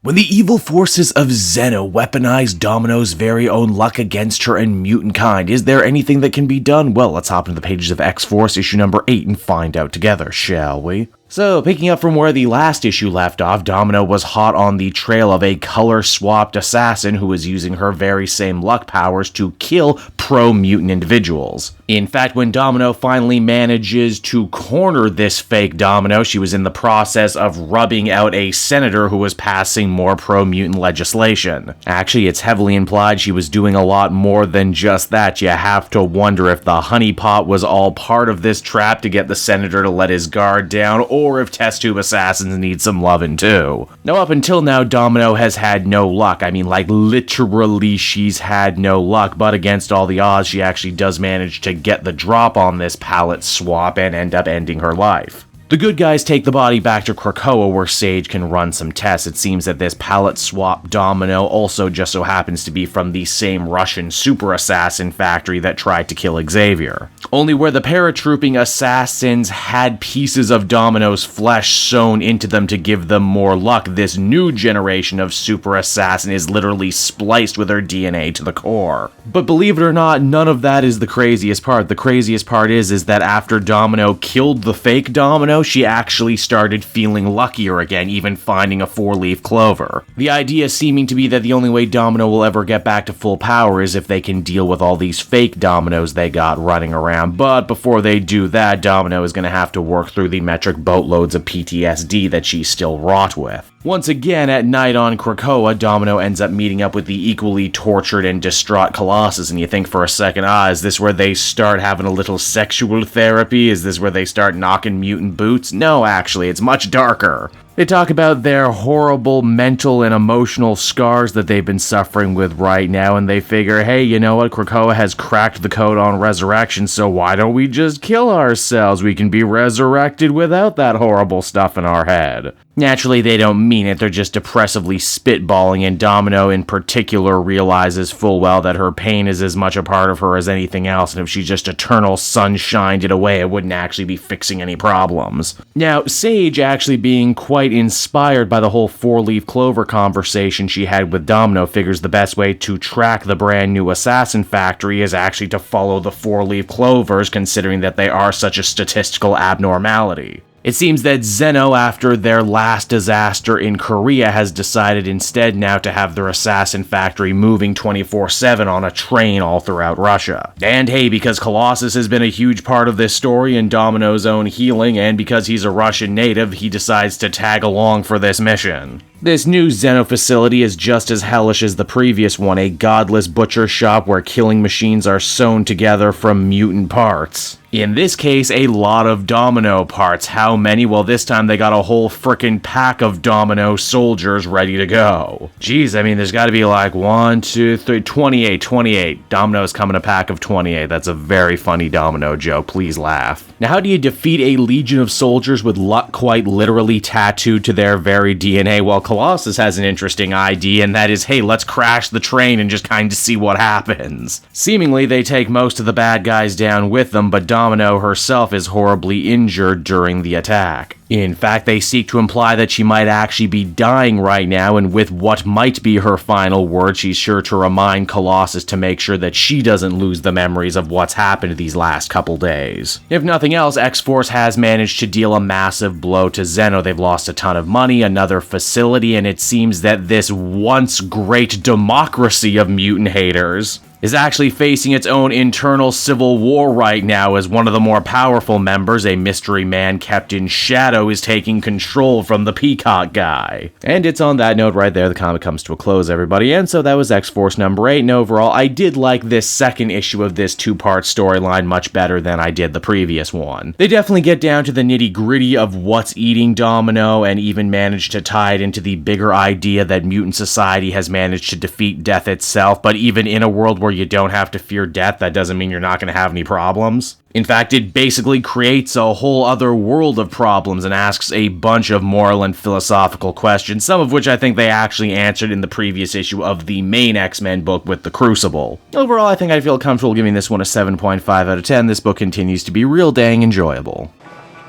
When the evil forces of Zeno weaponize Domino's very own luck against her and mutant kind, is there anything that can be done? Well, let's hop into the pages of X-Force issue number 8 and find out together, shall we? So, picking up from where the last issue left off, Domino was hot on the trail of a color-swapped assassin who was using her very same luck powers to kill pro-mutant individuals. In fact, when Domino finally manages to corner this fake Domino, she was in the process of rubbing out a senator who was passing more pro-mutant legislation. Actually, it's heavily implied she was doing a lot more than just that. You have to wonder if the honeypot was all part of this trap to get the senator to let his guard down, or if test tube assassins need some lovin' too. Now, up until now, Domino has had no luck. I mean, like, literally she's had no luck, but against all the odds, she actually does manage to get the drop on this palette swap and end up ending her life. The good guys take the body back to Krakoa where Sage can run some tests. It seems that this palette swap Domino also just so happens to be from the same Russian super assassin factory that tried to kill Xavier. Only where the paratrooping assassins had pieces of Domino's flesh sewn into them to give them more luck, this new generation of super assassin is literally spliced with her DNA to the core. But believe it or not, none of that is the craziest part. The craziest part is that after Domino killed the fake Domino, she actually started feeling luckier again, even finding a 4-leaf clover. The idea seeming to be that the only way Domino will ever get back to full power is if they can deal with all these fake Dominoes they got running around, but before they do that, Domino is going to have to work through the metric boatloads of PTSD that she's still wrought with. Once again, at night on Krakoa, Domino ends up meeting up with the equally tortured and distraught Colossus, and you think for a second, is this where they start having a little sexual therapy? Is this where they start knocking mutant boots? No, actually, it's much darker. They talk about their horrible mental and emotional scars that they've been suffering with right now, and they figure, hey, you know what, Krakoa has cracked the code on resurrection, so why don't we just kill ourselves? We can be resurrected without that horrible stuff in our head. Naturally, they don't mean it, they're just depressively spitballing, and Domino in particular realizes full well that her pain is as much a part of her as anything else, and if she just eternal sunshined it away, it wouldn't actually be fixing any problems. Now, Sage actually being quite inspired by the whole 4-leaf clover conversation she had with Domino, figures the best way to track the brand new assassin factory is actually to follow the 4-leaf clovers, considering that they are such a statistical abnormality. It seems that Zeno, after their last disaster in Korea, has decided instead now to have their assassin factory moving 24/7 on a train all throughout Russia. And hey, because Colossus has been a huge part of this story and Domino's own healing, and because he's a Russian native, he decides to tag along for this mission. This new Zeno facility is just as hellish as the previous one, a godless butcher shop where killing machines are sewn together from mutant parts. In this case, a lot of Domino parts. How many? Well, this time they got a whole frickin' pack of Domino soldiers ready to go. Jeez, I mean, there's gotta be like 1, 2, 3, 28. Domino's come in a pack of 28. That's a very funny Domino joke. Please laugh. Now, how do you defeat a legion of soldiers with luck quite literally tattooed to their very DNA? Well, Colossus has an interesting idea, and that is, hey, let's crash the train and just kind of see what happens. Seemingly, they take most of the bad guys down with them, but Domino herself is horribly injured during the attack. In fact, they seek to imply that she might actually be dying right now, and with what might be her final words, she's sure to remind Colossus to make sure that she doesn't lose the memories of what's happened these last couple days. If nothing else, X-Force has managed to deal a massive blow to Zeno. They've lost a ton of money, another facility, and it seems that this once great democracy of mutant haters is actually facing its own internal civil war right now, as one of the more powerful members, a mystery man kept in shadow, is taking control from the Peacock guy. And it's on that note right there the comic comes to a close, everybody, and so that was X-Force number 8, and overall, I did like this second issue of this 2-part storyline much better than I did the previous one. They definitely get down to the nitty-gritty of what's eating Domino, and even manage to tie it into the bigger idea that mutant society has managed to defeat death itself, but even in a world where you don't have to fear death, that doesn't mean you're not going to have any problems. In fact, it basically creates a whole other world of problems and asks a bunch of moral and philosophical questions, some of which I think they actually answered in the previous issue of the main X-Men book with the Crucible. Overall, I think I feel comfortable giving this one a 7.5 out of 10. This book continues to be real dang enjoyable.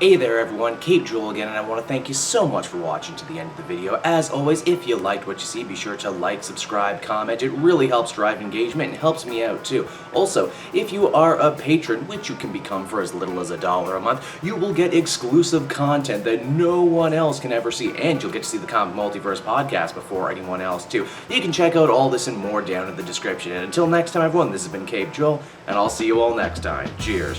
Hey there everyone, Cape Jewel again, and I want to thank you so much for watching to the end of the video. As always, if you liked what you see, be sure to like, subscribe, comment. It really helps drive engagement and helps me out too. Also, if you are a patron, which you can become for as little as $1 a month, you will get exclusive content that no one else can ever see, and you'll get to see the Comic Multiverse podcast before anyone else too. You can check out all this and more down in the description. And until next time everyone, this has been Cape Jewel, and I'll see you all next time. Cheers.